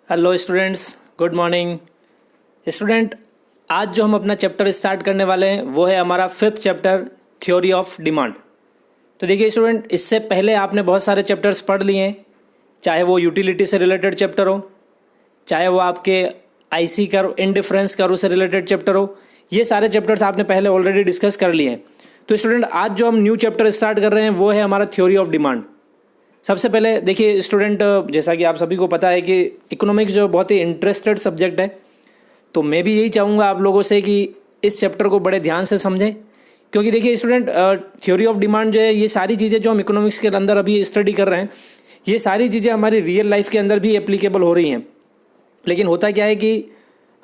Hello students, good morning. Student, आज जो हम अपना चैप्टर स्टार्ट करने वाले हैं वो है हमारा fifth chapter, theory of demand. तो देखिए स्टूडेंट, इससे पहले आपने बहुत सारे चैप्टर्स पढ़ लिए हैं, चाहे वो यूटिलिटी से रिलेटेड चैप्टर हो, चाहे वो आपके आईसी कर्व, इंडिफरेंस कर्व से रिलेटेड चैप्टर हो। ये सारे चैप्टर्स आपने पहले ऑलरेडी डिस्कस कर लिए हैं। तो स्टूडेंट, आज जो हम न्यू चैप्टर स्टार्ट कर रहे हैं वो है हमारा थ्योरी ऑफ डिमांड। सबसे पहले देखिए स्टूडेंट, जैसा कि आप सभी को पता है कि इकोनॉमिक्स जो बहुत ही इंटरेस्टेड सब्जेक्ट है, तो मैं भी यही चाहूँगा आप लोगों से कि इस चैप्टर को बड़े ध्यान से समझें। क्योंकि देखिए स्टूडेंट, थ्योरी ऑफ डिमांड जो है, ये सारी चीज़ें जो हम इकोनॉमिक्स के अंदर अभी स्टडी कर रहे हैं, ये सारी चीज़ें हमारी रियल लाइफ के अंदर भी एप्लीकेबल हो रही हैं। लेकिन होता क्या है कि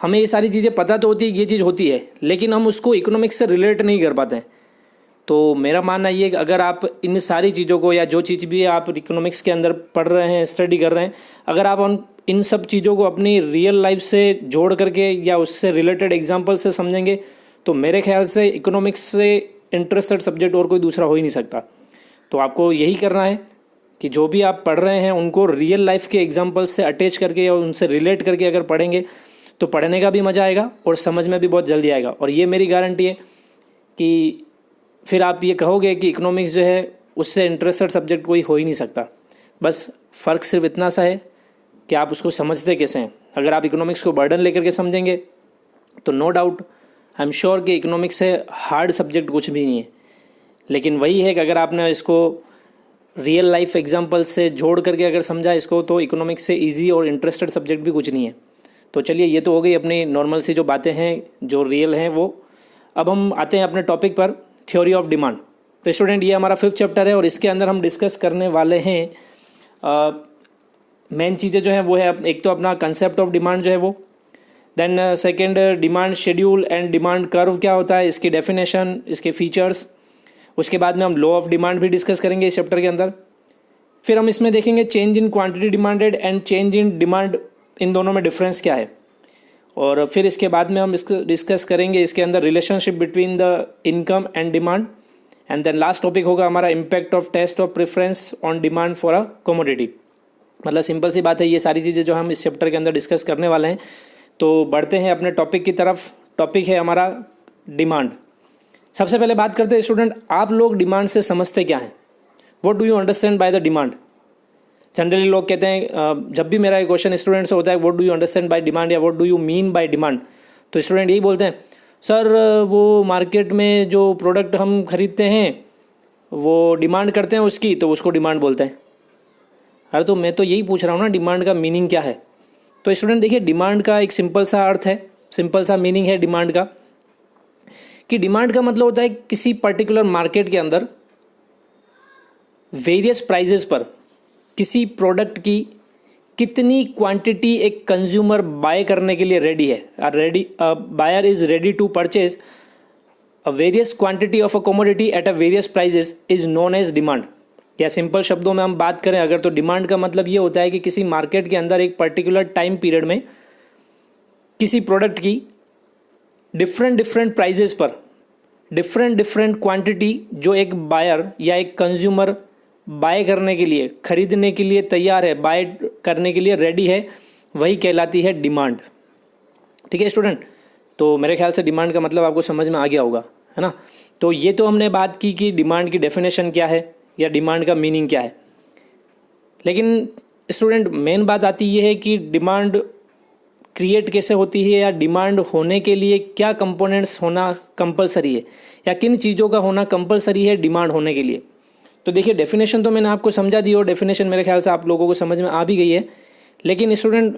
हमें ये सारी चीज़ें पता तो होती है, ये चीज़ होती है, लेकिन हम उसको इकोनॉमिक्स से रिलेट नहीं कर पाते हैं। तो मेरा मानना ये है कि अगर आप इन सारी चीज़ों को, या जो चीज़ भी आप इकोनॉमिक्स के अंदर पढ़ रहे हैं, स्टडी कर रहे हैं, अगर आप इन सब चीज़ों को अपनी रियल लाइफ से जोड़ करके या उससे रिलेटेड एग्जांपल से समझेंगे, तो मेरे ख्याल से इकोनॉमिक्स से इंटरेस्टेड सब्जेक्ट और कोई दूसरा हो ही नहीं सकता। तो आपको यही करना है कि जो भी आप पढ़ रहे हैं उनको रियल लाइफ के एग्जांपल से अटैच करके या उनसे रिलेट करके अगर पढ़ेंगे तो पढ़ने का भी मज़ा आएगा और समझ में भी बहुत जल्दी आएगा। और ये मेरी गारंटी है कि फिर आप ये कहोगे कि इकोनॉमिक्स जो है उससे इंटरेस्टेड सब्जेक्ट कोई हो ही नहीं सकता। बस फ़र्क सिर्फ इतना सा है कि आप उसको समझते कैसे हैं। अगर आप इकोनॉमिक्स को बर्डन लेकर के समझेंगे तो no doubt I am sure कि इकोनॉमिक्स से हार्ड सब्जेक्ट कुछ भी नहीं है। लेकिन वही है कि अगर आपने इसको रियल लाइफ एग्जांपल से जोड़ करके अगर समझा इसको, तो इकोनॉमिक्स से इजी और इंटरेस्टेड सब्जेक्ट भी कुछ नहीं है। तो चलिए, ये तो हो गई अपनी नॉर्मल सी जो बातें हैं, जो रियल हैं वो। अब हम आते हैं अपने टॉपिक पर, थ्योरी ऑफ डिमांड। तो स्टूडेंट, ये हमारा फिफ्थ चैप्टर है और इसके अंदर हम डिस्कस करने वाले हैं मेन चीज़ें जो हैं वो है, एक तो अपना कंसेप्ट ऑफ डिमांड जो है वो, then second demand schedule and demand curve क्या होता है, इसकी डेफिनेशन, इसके फीचर्स। उसके बाद में हम लॉ ऑफ डिमांड भी डिस्कस करेंगे इस चैप्टर के अंदर। फिर हम इसमें देखेंगे change in quantity demanded and change in demand, इन दोनों में डिफरेंस क्या है। और फिर इसके बाद में हम इसको डिस्कस करेंगे इसके अंदर relationship between the income and demand. And then last topic होगा हमारा impact of taste of preference on demand for a commodity. मतलब सिंपल सी बात है, ये सारी चीज़ें जो हम इस चैप्टर के अंदर डिस्कस करने वाले हैं। तो बढ़ते हैं अपने टॉपिक की तरफ। टॉपिक है हमारा डिमांड। सबसे पहले बात करते हैं स्टूडेंट, आप लोग डिमांड से समझते क्या हैं? What do you understand by the demand? Generally लोग कहते हैं, जब भी मेरा एक क्वेश्चन स्टूडेंट से होता है what do you understand by demand या what do you mean by demand, तो स्टूडेंट यही बोलते हैं, सर वो मार्केट में जो प्रोडक्ट हम खरीदते हैं वो डिमांड करते हैं उसकी, तो उसको डिमांड बोलते हैं। अरे तो मैं तो यही पूछ रहा हूँ ना, डिमांड का मीनिंग क्या है? तो स्टूडेंट देखिए, डिमांड का एक सिंपल सा अर्थ है, सिंपल सा मीनिंग है डिमांड का, कि डिमांड का मतलब होता है किसी पर्टिकुलर मार्केट के अंदर वेरियस प्राइजेस पर किसी प्रोडक्ट की कितनी क्वांटिटी एक कंज्यूमर बाय करने के लिए रेडी है। Buyer is ready to purchase a various quantity of a commodity at a various prices is known as demand. या सिंपल शब्दों में हम बात करें अगर, तो डिमांड का मतलब ये होता है कि किसी मार्केट के अंदर एक पर्टिकुलर टाइम पीरियड में किसी प्रोडक्ट की डिफरेंट प्राइजेस पर डिफरेंट क्वांटिटी जो एक बायर या एक कंज्यूमर बाय करने के लिए, खरीदने के लिए तैयार है, बाय करने के लिए रेडी है, वही कहलाती है डिमांड। ठीक है स्टूडेंट, तो मेरे ख्याल से डिमांड का मतलब आपको समझ में आ गया होगा, है ना। तो ये तो हमने बात की कि डिमांड की डेफिनेशन क्या है या डिमांड का मीनिंग क्या है। लेकिन स्टूडेंट, मेन बात आती ये है कि डिमांड क्रिएट कैसे होती है, या डिमांड होने के लिए क्या कंपोनेंट्स होना कंपलसरी है, या किन चीज़ों का होना कंपलसरी है डिमांड होने के लिए। तो देखिए, डेफिनेशन तो मैंने आपको समझा दी और डेफिनेशन मेरे ख्याल से आप लोगों को समझ में आ भी गई है। लेकिन स्टूडेंट,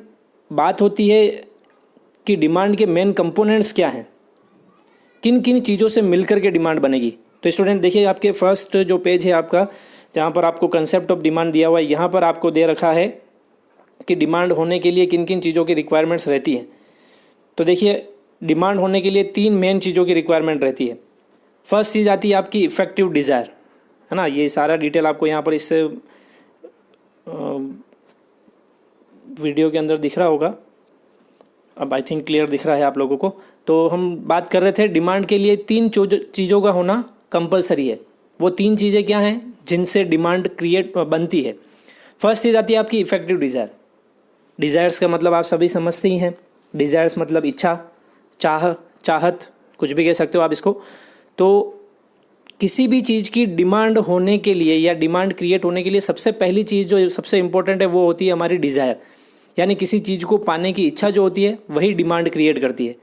बात होती है कि डिमांड के मेन कंपोनेंट्स क्या हैं, किन किन चीज़ों से मिलकर के डिमांड बनेगी। तो स्टूडेंट देखिए, आपके फर्स्ट जो पेज है आपका, जहाँ पर आपको कंसेप्ट ऑफ डिमांड दिया हुआ है, यहाँ पर आपको दे रखा है कि डिमांड होने के लिए किन किन चीज़ों की रिक्वायरमेंट्स रहती हैं। तो देखिए, डिमांड होने के लिए तीन मेन चीज़ों की रिक्वायरमेंट रहती है। फर्स्ट चीज़ आती है आपकी इफेक्टिव डिज़ायर, है ना। ये सारा डिटेल आपको यहाँ पर इस वीडियो के अंदर दिख रहा होगा। अब आई थिंक क्लियर दिख रहा है आप लोगों को। तो हम बात कर रहे थे डिमांड के लिए तीन चीज़ों का होना कंपलसरी है। वो तीन चीज़ें क्या हैं जिनसे डिमांड क्रिएट बनती है? फर्स्ट चीज़ आती है आपकी इफेक्टिव डिज़ायर। डिज़ायर्स का मतलब आप सभी समझते ही हैं। डिज़ायर्स मतलब इच्छा, चाहत, कुछ भी कह सकते हो आप इसको। तो किसी भी चीज़ की डिमांड होने के लिए या डिमांड क्रिएट होने के लिए सबसे पहली चीज़ जो सबसे इम्पोर्टेंट है वो होती है हमारी डिज़ायर, यानी किसी चीज़ को पाने की इच्छा जो होती है वही डिमांड क्रिएट करती है।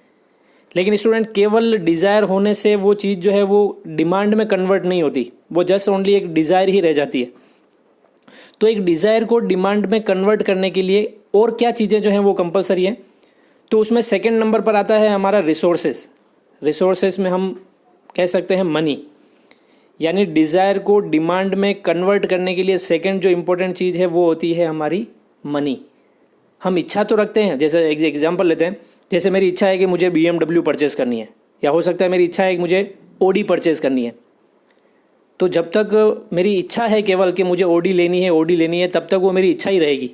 लेकिन स्टूडेंट, केवल डिज़ायर होने से वो चीज़ जो है वो डिमांड में कन्वर्ट नहीं होती, वो जस्ट ओनली एक डिज़ायर ही रह जाती है। तो एक डिज़ायर को डिमांड में कन्वर्ट करने के लिए और क्या चीज़ें जो हैं वो कंपलसरी हैं, तो उसमें सेकंड नंबर पर आता है हमारा रिसोर्सेज। रिसोर्सेज में हम कह सकते हैं मनी, यानी डिज़ायर को डिमांड में कन्वर्ट करने के लिए सेकंड जो इम्पोर्टेंट चीज़ है वो होती है हमारी मनी। हम इच्छा तो रखते हैं, जैसे एक एग्जांपल लेते हैं, जैसे मेरी इच्छा है कि मुझे BMW परचेज़ करनी है, या हो सकता है मेरी इच्छा है कि मुझे OD परचेज़ करनी है। तो जब तक मेरी इच्छा है केवल कि मुझे OD लेनी है, तब तक वो मेरी इच्छा ही रहेगी।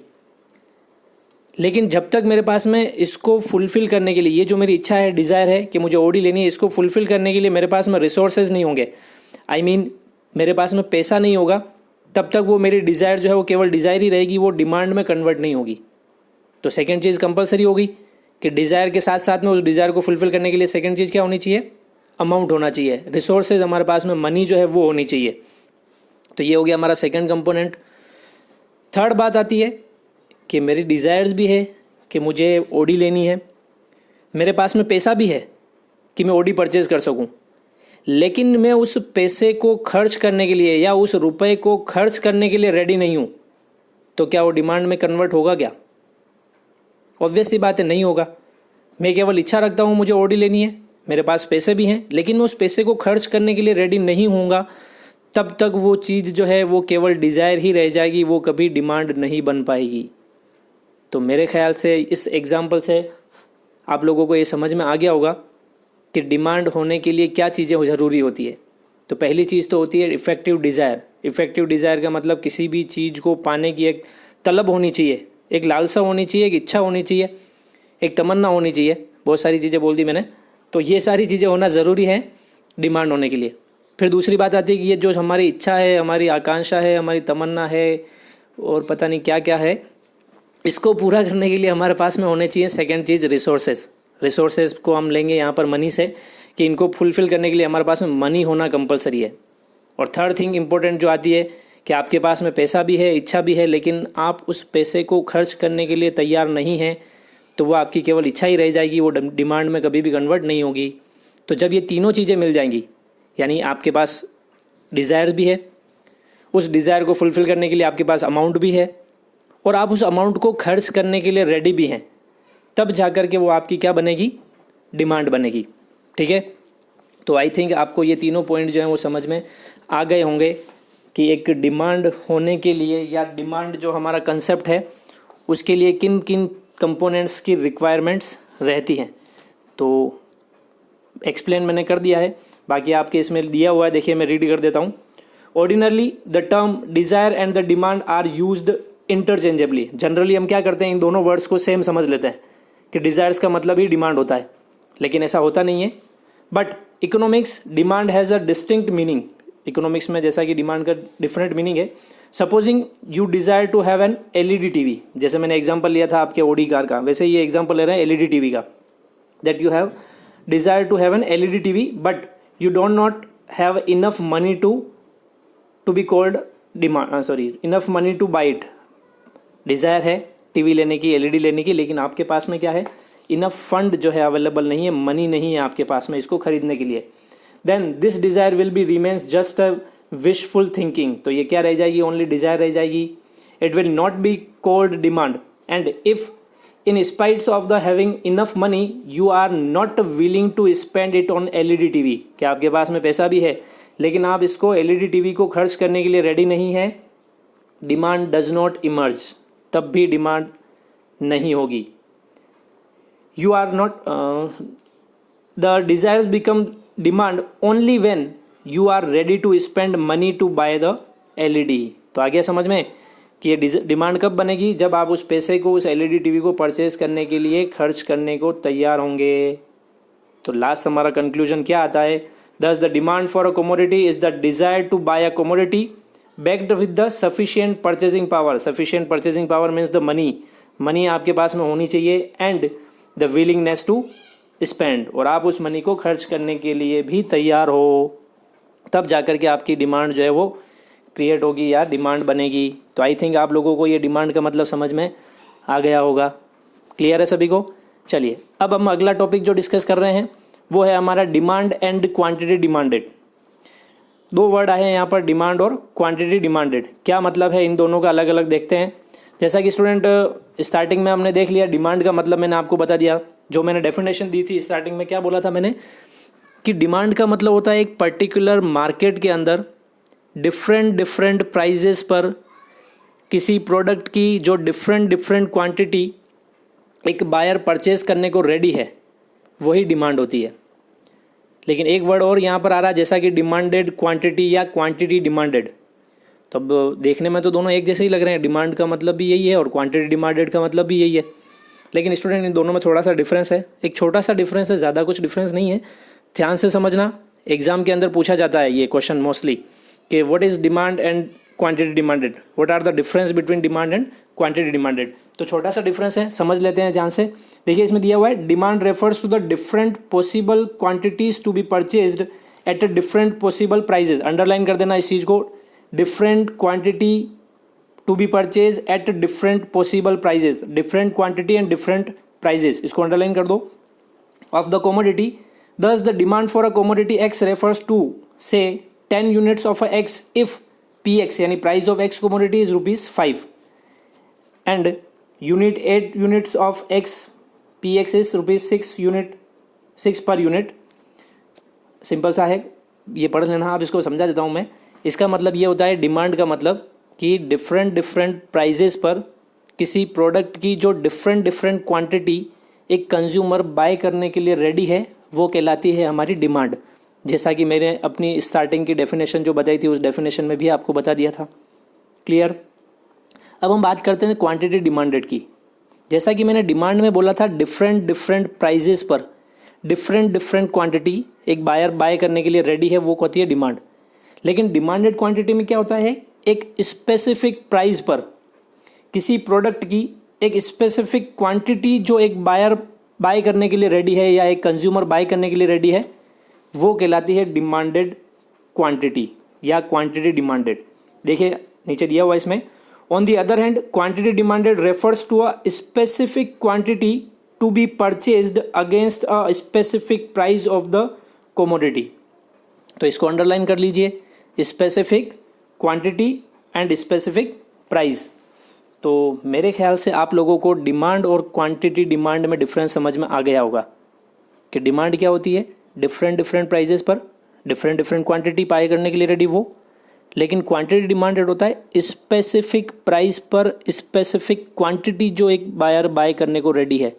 लेकिन जब तक मेरे पास में इसको फुलफ़िल करने के लिए, ये जो मेरी इच्छा है, डिज़ायर है कि मुझे OD लेनी है, इसको फुलफ़िल करने के लिए मेरे पास में रिसोर्सेज नहीं होंगे, मेरे पास में पैसा नहीं होगा, तब तक वो मेरी डिज़ायर जो है वो केवल डिज़ायर ही रहेगी, वो डिमांड में कन्वर्ट नहीं होगी। तो सेकंड चीज़ कंपलसरी होगी कि डिज़ायर के साथ साथ में उस डिज़ायर को फुलफ़िल करने के लिए सेकंड चीज़ क्या होनी चाहिए? अमाउंट होना चाहिए, रिसोर्सेज हमारे पास में मनी जो है वो होनी चाहिए। तो ये हो गया हमारा सेकंड कंपोनेंट। थर्ड बात आती है कि मेरी डिज़ायर्स भी है कि मुझे OD लेनी है, मेरे पास में पैसा भी है कि मैं OD परचेज़ कर सकूं, लेकिन मैं उस पैसे को खर्च करने के लिए या उस रुपए को खर्च करने के लिए रेडी नहीं हूं, तो क्या वो डिमांड में कन्वर्ट होगा क्या? ऑब्वियस सी बात है, नहीं होगा। मैं केवल इच्छा रखता हूं मुझे OD लेनी है, मेरे पास पैसे भी हैं, लेकिन मैं उस पैसे को खर्च करने के लिए रेडी नहीं होऊंगा, तब तक वो चीज़ जो है वो केवल डिज़ायर ही रह जाएगी, वो कभी डिमांड नहीं बन पाएगी। तो मेरे ख्याल से इस एग्जाम्पल से आप लोगों को ये समझ में आ गया होगा कि डिमांड होने के लिए क्या चीज़ें ज़रूरी होती है। तो पहली चीज़ तो होती है इफ़ेक्टिव डिज़ायर। इफ़ेक्टिव डिज़ायर का मतलब किसी भी चीज़ को पाने की एक तलब होनी चाहिए, एक लालसा होनी चाहिए, एक इच्छा होनी चाहिए, एक तमन्ना होनी चाहिए। बहुत सारी चीज़ें बोल दी मैंने, तो ये सारी चीज़ें होना ज़रूरी है डिमांड होने के लिए। फिर दूसरी बात आती है कि ये जो हमारी इच्छा है, हमारी आकांक्षा है, हमारी तमन्ना है और पता नहीं क्या क्या है, इसको पूरा करने के लिए हमारे पास में होने चाहिए सेकंड चीज़ रिसोर्सेज। रिसोर्सेज को हम लेंगे यहाँ पर मनी से, कि इनको फुलफ़िल करने के लिए हमारे पास में मनी होना कंपलसरी है। और थर्ड थिंग इम्पोर्टेंट जो आती है कि आपके पास में पैसा भी है, इच्छा भी है, लेकिन आप उस पैसे को खर्च करने के लिए तैयार नहीं हैं, तो वो आपकी केवल इच्छा ही रह जाएगी, वो डिमांड में कभी भी कन्वर्ट नहीं होगी। तो जब ये तीनों चीज़ें मिल जाएंगी, यानी आपके पास डिज़ायर भी है, उस डिज़ायर को फुलफ़िल करने के लिए आपके पास अमाउंट भी है, और आप उस अमाउंट को खर्च करने के लिए रेडी भी हैं, तब जाकर के वो आपकी क्या बनेगी? डिमांड बनेगी। ठीक है, तो आई थिंक आपको ये तीनों पॉइंट जो हैं वो समझ में आ गए होंगे कि एक डिमांड होने के लिए या डिमांड जो हमारा कंसेप्ट है उसके लिए किन किन कंपोनेंट्स की रिक्वायरमेंट्स रहती हैं। तो एक्सप्लेन मैंने कर दिया है, बाकी आपके इसमें दिया हुआ है, देखिए मैं रीड कर देता हूँ। Ordinarily the term desire and the demand are used interchangeably. Generally हम क्या करते हैं, इन दोनों वर्ड्स को सेम समझ लेते हैं कि डिज़ायर्स का मतलब ही डिमांड होता है, लेकिन ऐसा होता नहीं है। But economics demand has a distinct meaning. Economics में जैसा कि डिमांड का डिफरेंट मीनिंग है। Supposing you desire to have an LED TV, जैसे मैंने एग्जांपल लिया था आपके OD कार का, वैसे ये एग्जांपल ले रहे हैं LED TV का, that you have desire to have an LED TV but you don't not have enough money to be called demand, enough money to buy it. Desire है TV लेने की, LED लेने की, लेकिन आपके पास में क्या है? इनफ फंड जो है अवेलेबल नहीं है, मनी नहीं है आपके पास में इसको खरीदने के लिए। Then this desire will be remains just a wishful thinking. तो ये क्या रह जाएगी? ओनली डिज़ायर रह जाएगी। It will not be called demand. And if in spites of the having enough money you are not willing to spend it on LED TV, क्या आपके पास में पैसा भी है लेकिन आप इसको LED TV को खर्च करने के लिए रेडी नहीं है, डिमांड डज नॉट इमर्ज, तब भी डिमांड नहीं होगी। You are not the desires become demand only when you are ready to spend money to buy the LED। तो आ गया समझ में कि ये डिमांड कब बनेगी? जब आप उस पैसे को, उस LED TV को परचेज करने के लिए खर्च करने को तैयार होंगे। तो लास्ट हमारा कंक्लूजन क्या आता है? Thus the demand for a commodity is the desire to buy a commodity backed with the sufficient purchasing power. Sufficient purchasing power means the money. Money आपके पास में होनी चाहिए and the willingness to spend, और आप उस money को खर्च करने के लिए भी तैयार हो, तब जाकर के आपकी डिमांड जो है वो क्रिएट होगी या डिमांड बनेगी। तो आई थिंक आप लोगों को ये डिमांड का मतलब समझ में आ गया होगा। क्लियर है सभी को? चलिए अब हम अगला टॉपिक जो डिस्कस कर रहे हैं वो है हमारा डिमांड एंड क्वांटिटी डिमांडेड। दो वर्ड आए हैं यहाँ पर, डिमांड और क्वांटिटी डिमांडेड। क्या मतलब है इन दोनों का, अलग अलग देखते हैं। जैसा कि स्टूडेंट स्टार्टिंग में हमने देख लिया, डिमांड का मतलब मैंने आपको बता दिया, जो मैंने डेफिनेशन दी थी स्टार्टिंग में। क्या बोला था मैंने कि डिमांड का मतलब होता है एक पर्टिकुलर मार्केट के अंदर डिफरेंट प्राइजेस पर किसी प्रोडक्ट की जो डिफरेंट क्वांटिटी एक बायर परचेज करने को रेडी है, वही डिमांड होती है। लेकिन एक वर्ड और यहाँ पर आ रहा है, जैसा कि डिमांडेड क्वांटिटी या क्वांटिटी डिमांडेड। तो अब देखने में तो दोनों एक जैसे ही लग रहे हैं, डिमांड का मतलब भी यही है और क्वांटिटी डिमांडेड का मतलब भी यही है, लेकिन स्टूडेंट इन दोनों में थोड़ा सा डिफरेंस है। एक छोटा सा डिफरेंस है, ज़्यादा कुछ डिफरेंस नहीं है। ध्यान से समझना, एग्जाम के अंदर पूछा जाता है ये क्वेश्चन मोस्टली कि what is demand and quantity demanded, what are the difference between demand and quantity demanded. तो छोटा सा डिफरेंस है, समझ लेते हैं ध्यान से। देखिए इसमें दिया हुआ है, demand refers to the different possible quantities to be purchased at a different possible prices. Underline कर देना इस चीज़ को, different quantity to be purchase at different possible prices, different quantity and different prices, इसको अंडरलाइन कर दो। Of the commodity, thus the demand for a commodity X refers to say 10 units of a X if Px यानी price of X commodity is ₹5 and unit 8 units of X Px is ₹6 per unit। Simple सा है, ये पढ़ लेना, आप इसको समझा देता हूँ मैं। इसका मतलब ये होता है, डिमांड का मतलब कि डिफरेंट प्राइजेस पर किसी प्रोडक्ट की जो डिफरेंट क्वांटिटी एक कंज्यूमर बाय करने के लिए रेडी है, वो कहलाती है हमारी डिमांड। जैसा कि मैंने अपनी स्टार्टिंग की डेफिनेशन जो बताई थी, उस डेफिनेशन में भी आपको बता दिया था। क्लियर? अब हम बात करते हैं क्वांटिटी डिमांडेड की। जैसा कि मैंने डिमांड में बोला था, डिफरेंट प्राइजेस पर डिफरेंट क्वांटिटी एक बायर बाय करने के लिए रेडी है, वो होती है डिमांड। लेकिन डिमांडेड क्वांटिटी में क्या होता है, एक स्पेसिफिक प्राइस पर किसी प्रोडक्ट की एक स्पेसिफिक क्वांटिटी जो एक बायर बाय करने के लिए रेडी है या एक कंज्यूमर बाय करने के लिए रेडी है, वो कहलाती है डिमांडेड क्वांटिटी या क्वांटिटी डिमांडेड। देखिए नीचे दिया हुआ इसमें, on the other hand quantity demanded refers to a specific quantity to be purchased against a specific price of the commodity. तो इसको अंडरलाइन कर लीजिए, specific quantity and specific price. तो मेरे ख्याल से आप लोगों को डिमांड और क्वांटिटी डिमांड में डिफरेंस समझ में आ गया होगा कि डिमांड क्या होती है, डिफरेंट प्राइजेस पर डिफरेंट क्वांटिटी बाय करने के लिए रेडी वो। लेकिन क्वांटिटी डिमांडेड होता है स्पेसिफिक प्राइस पर स्पेसिफिक क्वांटिटी जो एक बायर बाय करने को रेडी है,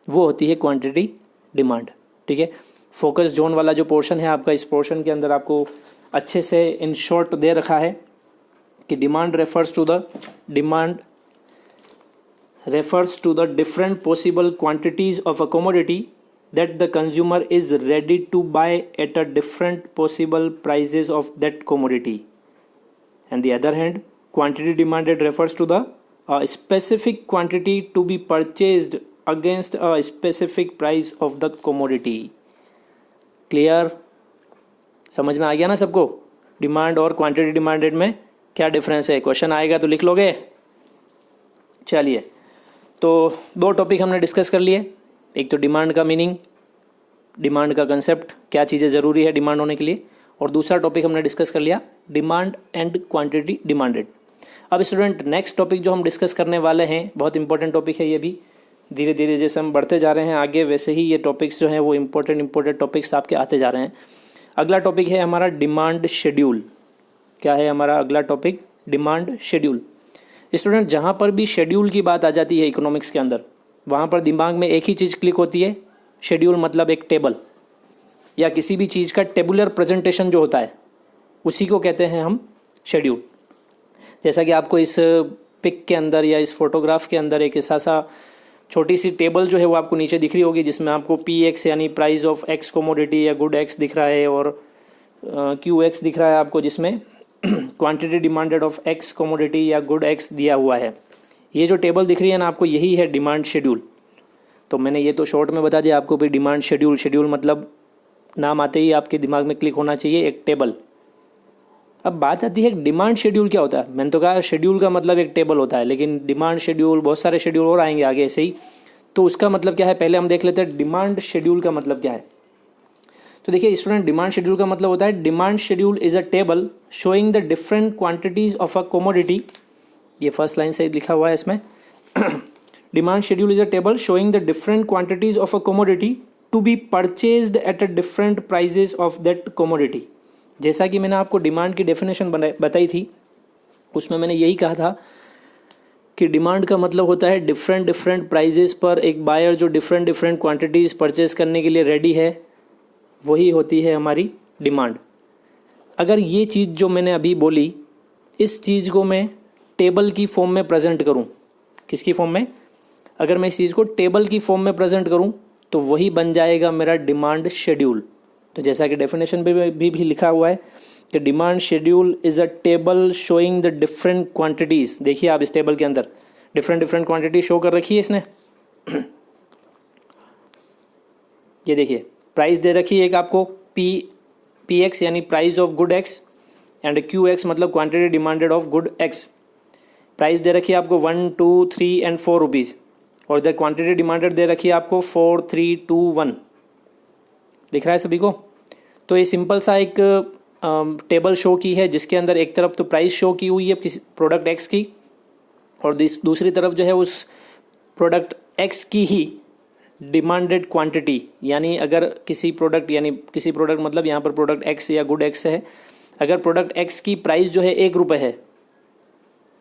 वो होती है क्वांटिटी डिमांड। ठीक है, फोकस जोन वाला जो पोर्शन है आपका, इस पोर्शन के अंदर आपको अच्छे से इन शॉर्ट दे रखा है कि demand refers to the different possible quantities of a commodity that the consumer is ready to buy at a different possible prices of that commodity. And the other hand, quantity demanded refers to the specific quantity to be purchased against a specific price of the commodity. Clear? समझ में आ गया ना सबको, demand और quantity demanded में क्या difference है? Question आएगा तो लिख लोगे। चलिए, तो दो टॉपिक हमने डिस्कस कर लिए। एक तो डिमांड का मीनिंग, डिमांड का कंसेप्ट, क्या चीज़ें ज़रूरी है डिमांड होने के लिए, और दूसरा टॉपिक हमने डिस्कस कर लिया डिमांड एंड क्वांटिटी डिमांडेड। अब स्टूडेंट नेक्स्ट टॉपिक जो हम डिस्कस करने वाले हैं, बहुत इंपॉर्टेंट टॉपिक है ये भी। धीरे धीरे जैसे हम बढ़ते जा रहे हैं आगे, वैसे ही ये टॉपिक्स जो हैं वो इंपॉर्टेंट टॉपिक्स आपके आते जा रहे हैं। अगला टॉपिक है हमारा डिमांड शेड्यूल। क्या है हमारा अगला टॉपिक? Demand schedule. स्टूडेंट जहाँ पर भी शेड्यूल की बात आ जाती है इकोनॉमिक्स के अंदर, वहाँ पर दिमाग में एक ही चीज़ क्लिक होती है, शेड्यूल मतलब एक टेबल या किसी भी चीज़ का टेबुलर प्रेजेंटेशन जो होता है, उसी को कहते हैं हम शेड्यूल। जैसा कि आपको इस पिक के अंदर या इस फोटोग्राफ के अंदर एक ऐसा सा छोटी सी टेबल जो है वो आपको नीचे दिख रही होगी, जिसमें आपको PX यानी प्राइस ऑफ एक्स कमोडिटी या गुड एक्स दिख रहा है, और QX दिख रहा है आपको, जिसमें quantity demanded of x commodity या गुड एक्स दिया हुआ है। ये जो टेबल दिख रही है ना आपको, यही है डिमांड शेड्यूल। तो मैंने ये तो शॉर्ट में बता दिया आपको भी, डिमांड शेड्यूल, शेड्यूल मतलब नाम आते ही आपके दिमाग में क्लिक होना चाहिए, एक टेबल। अब बात आती है डिमांड शेड्यूल क्या होता है। मैंने तो कहा शेड्यूल का मतलब एक टेबल होता है, लेकिन डिमांड शेड्यूल, बहुत सारे शेड्यूल और आएंगे आगे ऐसे ही। तो उसका मतलब क्या है, पहले हम देख लेते हैं डिमांड शेड्यूल का मतलब क्या है। तो देखिए स्टूडेंट, डिमांड शेड्यूल का मतलब होता है, demand schedule is a table showing the different quantities of a commodity. ये फर्स्ट लाइन से लिखा हुआ है इसमें। Demand schedule is a table showing the different quantities of a commodity to be purchased at a different prices of that commodity. जैसा कि मैंने आपको डिमांड की डेफिनेशन बताई थी, उसमें मैंने यही कहा था कि डिमांड का मतलब होता है डिफरेंट डिफरेंट प्राइजेस पर एक बायर जो डिफरेंट डिफरेंट क्वांटिटीज़ परचेज करने के लिए रेडी है, वही होती है हमारी डिमांड। अगर ये चीज़ जो मैंने अभी बोली, इस चीज़ को मैं टेबल की फॉर्म में प्रेजेंट करूं, किसकी फॉर्म में, अगर मैं इस चीज़ को टेबल की फॉर्म में प्रेजेंट करूं तो वही बन जाएगा मेरा डिमांड शेड्यूल। तो जैसा कि डेफिनेशन पे भी लिखा हुआ है कि demand schedule is a table showing the different quantities. देखिए आप इस टेबल के अंदर डिफरेंट डिफरेंट क्वांटिटी शो कर रखी है इसने। ये देखिए प्राइस दे रखी है एक आपको, पी एक्स यानी price of good X, and Q X मतलब quantity demanded of good X. Price दे रखी है आपको 1, 2, 3 एंड 4 रुपीज़, और इधर क्वांटिटी डिमांडेड दे रखी है आपको 4, 3, 2, 1। दिख रहा है सभी को। तो ये सिंपल सा एक टेबल शो की है, जिसके अंदर एक तरफ तो प्राइस शो की हुई है किसी प्रोडक्ट एक्स की, और दूसरी तरफ जो है उस प्रोडक्ट एक्स की ही डिमांडेड क्वांटिटी, यानी अगर किसी प्रोडक्ट मतलब यहाँ पर प्रोडक्ट एक्स या गुड एक्स है, अगर प्रोडक्ट एक्स की प्राइस जो है 1 रुपये है,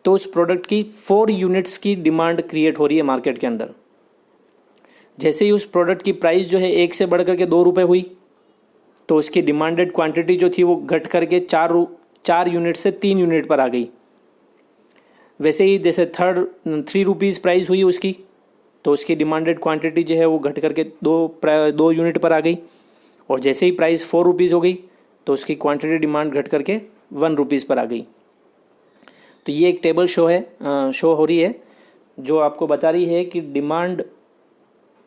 तो उस प्रोडक्ट की 4 यूनिट्स की डिमांड क्रिएट हो रही है मार्केट के अंदर। जैसे ही उस प्रोडक्ट की प्राइस जो है 1 से बढ़ करके 2 रुपये हुई, तो उसकी डिमांडेड क्वांटिटी जो थी वो घट करके 4 यूनिट से 3 यूनिट पर आ गई। वैसे ही जैसे 3 रुपीज़ प्राइस हुई उसकी, तो उसकी डिमांडेड क्वांटिटी जो है वो घट करके 2 यूनिट पर आ गई। और जैसे ही प्राइस 4 रुपीज़ हो गई, तो उसकी क्वांटिटी डिमांड घट करके 1 रुपीज़ पर आ गई। तो ये एक टेबल शो हो रही है, जो आपको बता रही है कि डिमांड,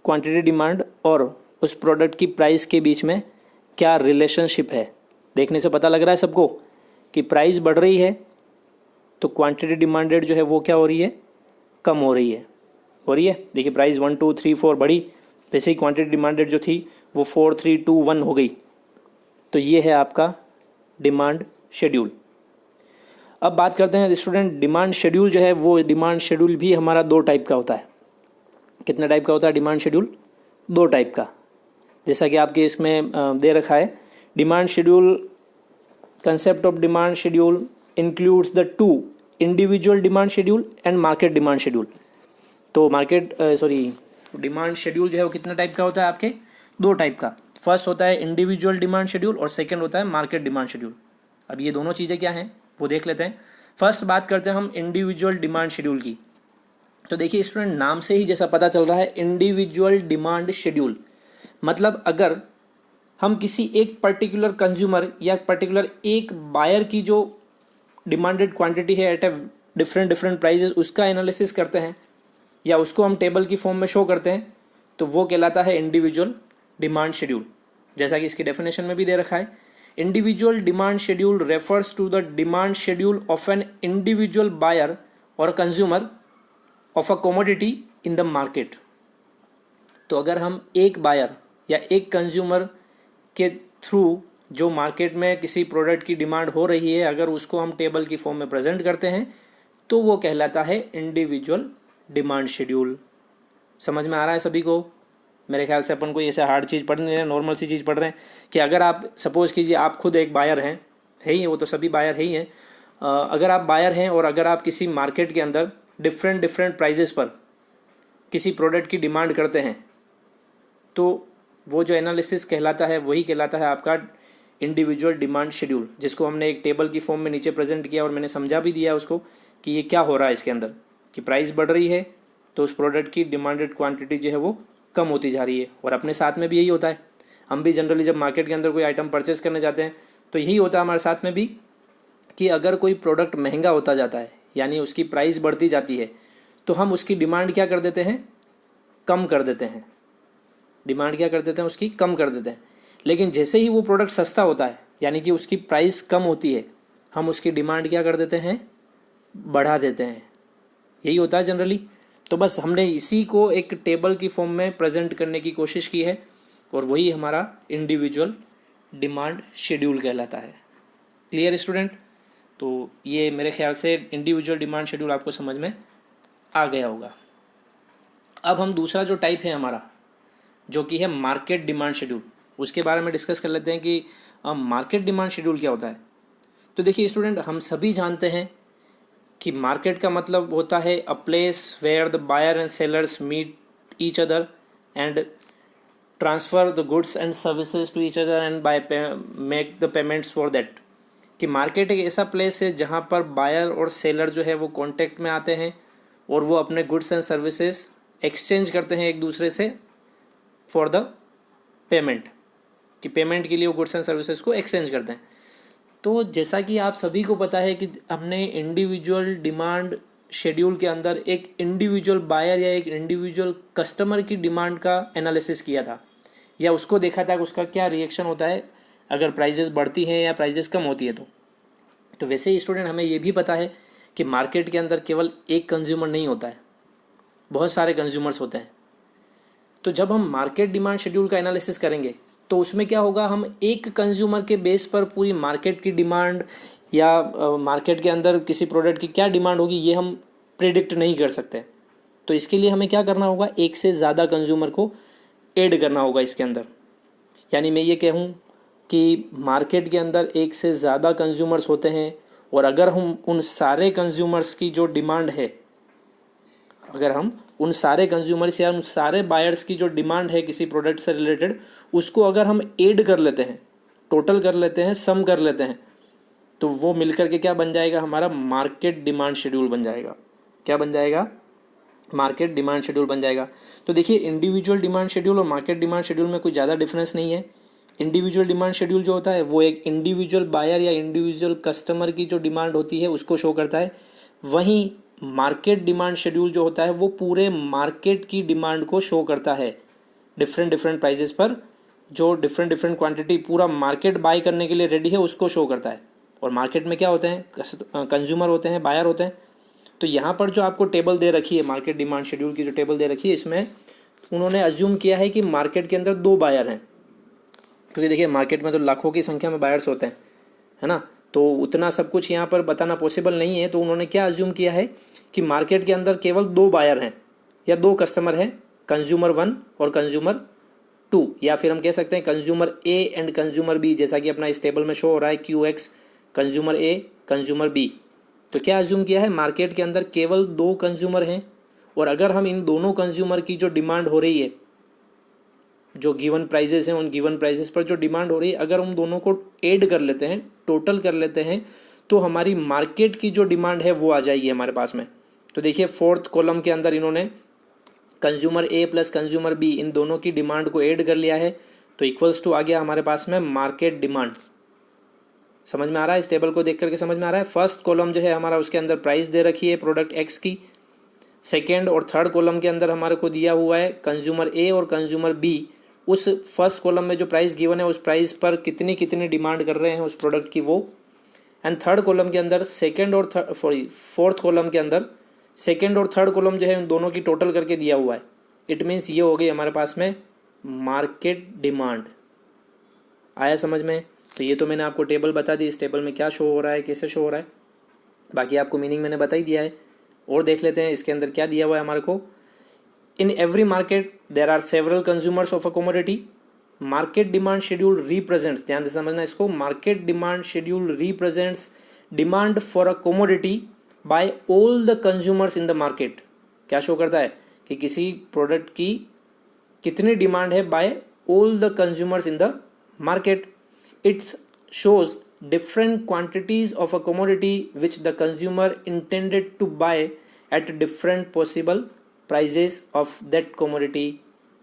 क्वांटिटी डिमांड और उस प्रोडक्ट की प्राइस के बीच में क्या रिलेशनशिप है। देखने से पता लग रहा है सबको कि प्राइस बढ़ रही है तो क्वांटिटी डिमांडेड जो है वो क्या हो रही है, कम हो रही है। देखिए प्राइस 1, 2, 3, 4 बढ़ी, वैसे ही क्वांटिटी डिमांडेड जो थी वो 4, 3, 2, 1 हो गई। तो ये है आपका डिमांड शेड्यूल। अब बात करते हैं स्टूडेंट, डिमांड शेड्यूल जो है वो डिमांड शेड्यूल भी हमारा 2 टाइप का होता है। कितने टाइप का होता है डिमांड शेड्यूल? 2 टाइप का। जैसा कि आपके इसमें दे रखा है, demand schedule, concept of demand schedule includes the 2 individual demand schedule and market demand schedule. तो डिमांड शेड्यूल जो है वो कितने टाइप का होता है आपके? 2 टाइप का। फर्स्ट होता है इंडिविजुअल डिमांड शेड्यूल और सेकंड होता है मार्केट डिमांड शेड्यूल। अब ये दोनों चीज़ें क्या हैं वो देख लेते हैं। फर्स्ट बात करते हैं हम इंडिविजुअल डिमांड शेड्यूल की। तो देखिए स्टूडेंट, नाम से ही जैसा पता चल रहा है, इंडिविजुअल डिमांड शेड्यूल मतलब अगर हम किसी एक पर्टिकुलर कंज्यूमर या पर्टिकुलर एक बायर की जो डिमांडेड क्वांटिटी है एट ए डिफरेंट प्राइजेस, उसका एनालिसिस करते हैं या उसको हम टेबल की फॉर्म में शो करते हैं, तो वो कहलाता है इंडिविजुअल डिमांड शेड्यूल। जैसा कि इसकी डेफिनेशन में भी दे रखा है, individual demand schedule refers to the demand schedule of an individual buyer और consumer of a commodity in the market. तो अगर हम एक बायर या एक कंज्यूमर के थ्रू जो मार्केट में किसी प्रोडक्ट की डिमांड हो रही है, अगर उसको हम टेबल की फॉर्म में प्रेजेंट करते हैं, तो वो कहलाता है इंडिविजुअल डिमांड शेड्यूल। समझ में आ रहा है सभी को? मेरे ख्याल से अपन कोई ऐसा हार्ड चीज़ पढ़ नहीं रहे, नॉर्मल सी चीज़ पढ़ रहे हैं कि अगर आप सपोज़ कीजिए आप खुद एक बायर हैं, है ही, वो तो सभी बायर है ही हैं। अगर आप बायर हैं और अगर आप किसी मार्केट के अंदर डिफरेंट प्राइजेस पर किसी प्रोडक्ट की डिमांड करते हैं, तो वो जो एनालिसिस कहलाता है वही कहलाता है आपका इंडिविजुअल डिमांड शेड्यूल, जिसको हमने एक टेबल की फॉर्म में नीचे प्रेजेंट किया और मैंने समझा भी दिया उसको कि ये क्या हो रहा है इसके अंदर, कि प्राइस बढ़ रही है तो उस प्रोडक्ट की डिमांडेड क्वांटिटी जो है वो कम होती जा रही है। और अपने साथ में भी यही होता है, हम भी जनरली जब मार्केट के अंदर कोई आइटम परचेस करने जाते हैं तो यही होता है हमारे साथ में भी, कि अगर कोई प्रोडक्ट महंगा होता जाता है यानी उसकी प्राइस बढ़ती जाती है, तो हम उसकी डिमांड क्या कर देते हैं, कम कर देते हैं। डिमांड क्या कर देते हैं, उसकी कम कर देते हैं। लेकिन जैसे ही वो प्रोडक्ट सस्ता होता है, यानी कि उसकी प्राइस कम होती है, हम उसकी डिमांड क्या कर देते हैं, बढ़ा देते हैं। यही होता है जनरली। तो बस हमने इसी को एक टेबल की फॉर्म में प्रेजेंट करने की कोशिश की है, और वही हमारा इंडिविजुअल डिमांड शेड्यूल कहलाता है। Clear student? तो ये मेरे ख्याल से इंडिविजुअल डिमांड शेड्यूल आपको समझ में आ गया होगा। अब हम दूसरा जो टाइप है हमारा, जो कि है मार्केट डिमांड शेड्यूल, उसके बारे में डिस्कस कर लेते हैं कि मार्केट डिमांड शेड्यूल क्या होता है। तो देखिए स्टूडेंट, हम सभी जानते हैं कि मार्केट का मतलब होता है a place where the buyer and sellers meet each other and transfer the goods and services to each other and by make the payments for that. कि मार्केट एक ऐसा प्लेस है जहाँ पर बायर और सेलर जो है वो कांटेक्ट में आते हैं और वो अपने गुड्स एंड सर्विसेज एक्सचेंज करते हैं एक दूसरे से फॉर द पेमेंट, कि पेमेंट के लिए वो गुड्स एंड सर्विसेज को एक्सचेंज करते हैं। तो जैसा कि आप सभी को पता है कि हमने इंडिविजुअल डिमांड शेड्यूल के अंदर एक इंडिविजुअल बायर या एक इंडिविजुअल कस्टमर की डिमांड का एनालिसिस किया था, या उसको देखा था कि उसका क्या रिएक्शन होता है अगर प्राइजेस बढ़ती हैं या प्राइजेस कम होती है। तो वैसे ही स्टूडेंट, हमें ये भी पता है कि मार्केट के अंदर केवल एक कंज्यूमर नहीं होता है, बहुत सारे कंज्यूमर्स होते हैं। तो जब हम मार्केट डिमांड शेड्यूल का एनालिसिस करेंगे तो उसमें क्या होगा, हम एक कंज्यूमर के बेस पर पूरी मार्केट की डिमांड या मार्केट के अंदर किसी प्रोडक्ट की क्या डिमांड होगी ये हम प्रेडिक्ट नहीं कर सकते। तो इसके लिए हमें क्या करना होगा, एक से ज़्यादा कंज्यूमर को ऐड करना होगा इसके अंदर। यानी मैं ये कहूँ कि मार्केट के अंदर एक से ज़्यादा कंज्यूमर्स होते हैं, और अगर हम उन सारे कंज्यूमर्स की जो डिमांड है, अगर हम उन सारे कंज्यूमर्स या उन सारे बायर्स की जो डिमांड है किसी प्रोडक्ट से रिलेटेड, उसको अगर हम ऐड कर लेते हैं, टोटल कर लेते हैं, सम कर लेते हैं, तो वो मिलकर के क्या बन जाएगा, हमारा मार्केट डिमांड शेड्यूल बन जाएगा। क्या बन जाएगा, मार्केट डिमांड शेड्यूल बन जाएगा। तो देखिए, इंडिविजुअल डिमांड शेड्यूल और मार्केट डिमांड शेड्यूल में कोई ज़्यादा डिफरेंस नहीं है। इंडिविजुअल डिमांड शेड्यूल जो होता है वो एक इंडिविजुअल बायर या इंडिविजुअल कस्टमर की जो डिमांड होती है उसको शो करता है। वहीं मार्केट डिमांड शेड्यूल जो होता है वो पूरे मार्केट की डिमांड को शो करता है। डिफरेंट डिफरेंट प्राइजेस पर जो डिफरेंट डिफरेंट क्वांटिटी पूरा मार्केट बाय करने के लिए रेडी है उसको शो करता है। और मार्केट में क्या होते हैं, कंज्यूमर होते हैं, बायर होते हैं। तो यहाँ पर जो आपको टेबल दे रखी है, मार्केट डिमांड शेड्यूल की जो टेबल दे रखी है, इसमें उन्होंने अज्यूम किया है कि मार्केट के अंदर दो बायर हैं, क्योंकि देखिए मार्केट में तो लाखों की संख्या में बायर्स होते हैं, है ना। तो उतना सब कुछ यहाँ पर बताना पॉसिबल नहीं है। तो उन्होंने क्या अज्यूम किया है कि मार्केट के अंदर केवल दो बायर हैं या दो कस्टमर हैं, कंज्यूमर 1 और कंज्यूमर 2, या फिर हम कह सकते हैं consumer A and consumer B, जैसा कि अपना इस टेबल में शो हो रहा है QX, consumer A, consumer B. तो क्या अज्यूम किया है, मार्केट के अंदर केवल दो कंज्यूमर हैं, और अगर हम इन दोनों कंज्यूमर की जो डिमांड हो रही है, जो गिवन प्राइजेस हैं, उन गिवन प्राइजेस पर जो डिमांड हो रही है, अगर हम दोनों को ऐड कर लेते हैं, टोटल कर लेते हैं, तो हमारी मार्केट की जो डिमांड है वो आ जाएगी हमारे पास में। तो देखिए, फोर्थ कॉलम के अंदर इन्होंने consumer A plus consumer B, इन दोनों की डिमांड को ऐड कर लिया है, तो इक्वल्स टू आ गया हमारे पास में मार्केट डिमांड। समझ में आ रहा है, इस टेबल को देख करके समझ में आ रहा है। फर्स्ट कॉलम जो है हमारा, उसके अंदर प्राइस दे रखी है प्रोडक्ट एक्स की। सेकेंड और थर्ड कॉलम के अंदर हमारे को दिया हुआ है कंज्यूमर ए और कंज्यूमर बी। उस फर्स्ट कॉलम में जो प्राइस गिवन है उस प्राइस पर कितनी कितनी डिमांड कर रहे हैं उस प्रोडक्ट की, वो। एंड थर्ड कॉलम के अंदर सेकेंड और फोर्थ कॉलम के अंदर सेकेंड और थर्ड कॉलम जो है उन दोनों की टोटल करके दिया हुआ है। इट मीन्स ये हो गई हमारे पास में मार्केट डिमांड। आया समझ में? तो ये तो मैंने आपको टेबल बता दी, इस टेबल में क्या शो हो रहा है, कैसे शो हो रहा है, बाकी आपको मीनिंग मैंने बता ही दिया है। और देख लेते हैं इसके अंदर क्या दिया हुआ है हमारे को। In every market there are several consumers of a commodity. Market demand schedule represents, ध्यान से समझना इसको, market demand schedule represents demand for a commodity by all the consumers in the market. क्या शो करता है कि किसी प्रोडक्ट की कितनी डिमांड है by all the consumers in the market. It shows different quantities of a commodity which the consumer intended to buy at different possible prices of that commodity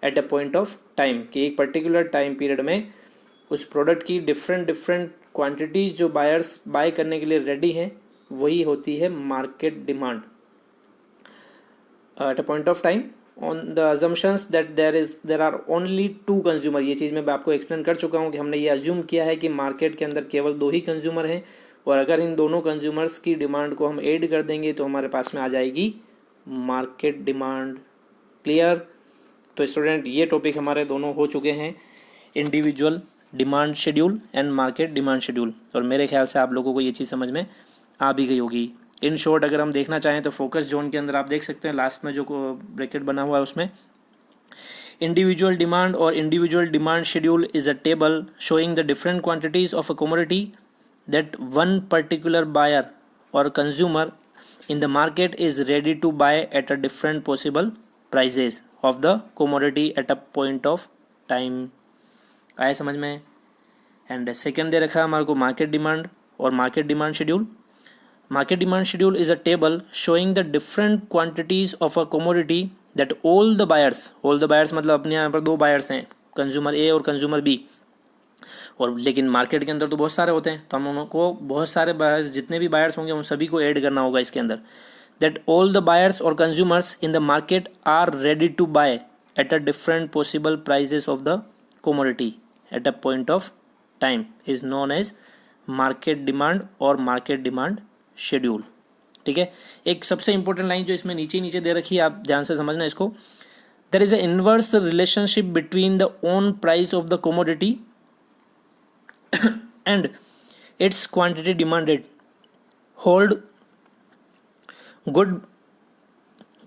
at a point of time, कि एक particular time period में उस product की different quantities जो buyers buy करने के लिए ready हैं, वही होती है market demand. At a point of time on the assumptions that there are only 2 consumer. ये चीज़ मैं आपको एक्सप्लेन कर चुका हूँ कि हमने ये अज्यूम किया है कि मार्केट के अंदर केवल 2 ही कंज्यूमर हैं, और अगर इन दोनों कंज्यूमर्स की डिमांड को हम ऐड कर देंगे तो हमारे पास में आ जाएगी मार्केट डिमांड। क्लियर? तो स्टूडेंट ये टॉपिक हमारे दोनों हो चुके हैं, individual demand schedule and market demand schedule, और मेरे ख्याल से आप लोगों को ये चीज़ समझ में आ भी गई होगी। इन शॉर्ट अगर हम देखना चाहें तो फोकस जोन के अंदर आप देख सकते हैं लास्ट में जो ब्रैकेट बना हुआ है उसमें इंडिविजुअल डिमांड और individual demand schedule is a table showing the different quantities of a commodity that one particular buyer और consumer in the market is ready to buy at a different possible prices of the commodity at a point of time। आया समझ में? And second दे रखा है हमारे को market demand और market demand schedule. Market demand schedule is a table showing the different quantities of a commodity that all the buyers मतलब अपने यहाँ पर 2 बायर्स हैं, कंज्यूमर ए और कंज्यूमर बी, और लेकिन मार्केट के अंदर तो बहुत सारे होते हैं, तो हम उनको बहुत सारे बायर्स, जितने भी बायर्स होंगे उन सभी को ऐड करना होगा इसके अंदर। दैट ऑल द बायर्स और consumers in the market are ready to buy at a different possible prices of the commodity at a point of time is known as market demand और market demand schedule. ठीक है, एक सबसे important line जो इसमें नीचे दे रखी है, आप ध्यान से समझना इसको। There is a inverse relationship between the own price of the commodity and its quantity demanded hold good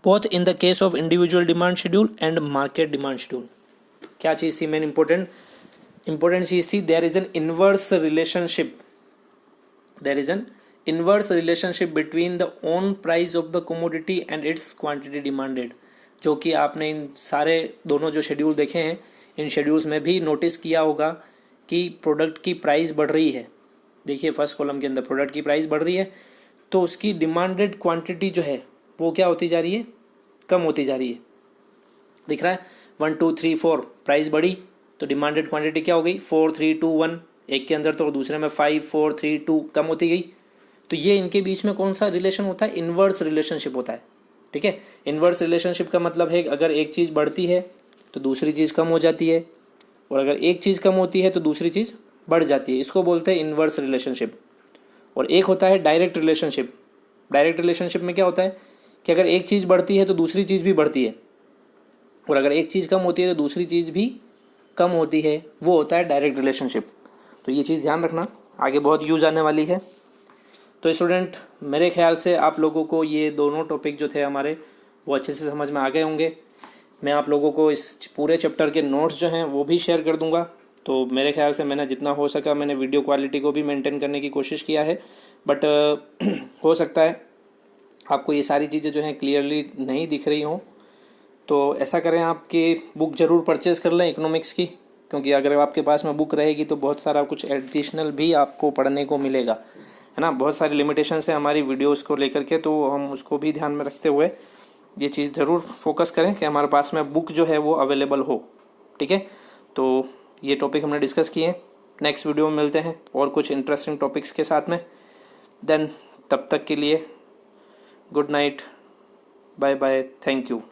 both in the case of individual demand schedule and market demand schedule। क्या चीज़ थी मेन इंपॉर्टेंट चीज़ थी, there is an inverse relationship between the own price of the commodity and its quantity demanded, जो कि आपने इन सारे दोनों जो schedule देखे हैं इन शेड्यूल्स में भी नोटिस किया होगा कि प्रोडक्ट की प्राइस बढ़ रही है। देखिए फर्स्ट कॉलम के अंदर प्रोडक्ट की प्राइस बढ़ रही है तो उसकी डिमांडेड क्वांटिटी जो है वो क्या होती जा रही है, कम होती जा रही है। दिख रहा है 1 2 3 4 प्राइस बढ़ी तो डिमांडेड क्वांटिटी क्या हो गई 4 3 2 1, एक के अंदर तो दूसरे में 5 4 3 2 कम होती गई। तो ये इनके बीच में कौन सा रिलेशन होता है, इन्वर्स रिलेशनशिप होता है। ठीक है, इन्वर्स रिलेशनशिप का मतलब है अगर एक चीज़ बढ़ती है तो दूसरी चीज़ कम हो जाती है, और अगर एक चीज़ कम होती है तो दूसरी चीज़ बढ़ जाती है। इसको बोलते हैं इन्वर्स रिलेशनशिप। और एक होता है डायरेक्ट रिलेशनशिप। डायरेक्ट रिलेशनशिप में क्या होता है कि अगर एक चीज़ बढ़ती है तो दूसरी चीज़ भी बढ़ती है, और अगर एक चीज़ कम होती है तो दूसरी चीज़ भी कम होती है, वो होता है डायरेक्ट रिलेशनशिप। तो ये चीज़ ध्यान रखना, आगे बहुत यूज आने वाली है। तो स्टूडेंट मेरे ख्याल से आप लोगों को ये दोनों टॉपिक जो थे हमारे वो अच्छे से समझ में आ गए होंगे। मैं आप लोगों को इस पूरे चैप्टर के नोट्स जो हैं वो भी शेयर कर दूंगा। तो मेरे ख्याल से मैंने जितना हो सका मैंने वीडियो क्वालिटी को भी मेंटेन करने की कोशिश किया है, बट हो सकता है आपको ये सारी चीज़ें जो हैं क्लियरली नहीं दिख रही हों। तो ऐसा करें, आपकी बुक ज़रूर परचेज़ कर लें इकोनॉमिक्स की, क्योंकि अगर आपके पास में बुक रहेगी तो बहुत सारा कुछ एडिशनल भी आपको पढ़ने को मिलेगा, है ना। बहुत सारी लिमिटेशंस है हमारी वीडियोज़ को लेकर के, तो हम उसको भी ध्यान में रखते हुए ये चीज़ ज़रूर फोकस करें कि हमारे पास में बुक जो है वो अवेलेबल हो। ठीक है, तो ये टॉपिक हमने डिस्कस किए। नेक्स्ट वीडियो में मिलते हैं और कुछ इंटरेस्टिंग टॉपिक्स के साथ में। देन तब तक के लिए good night, bye bye, thank you.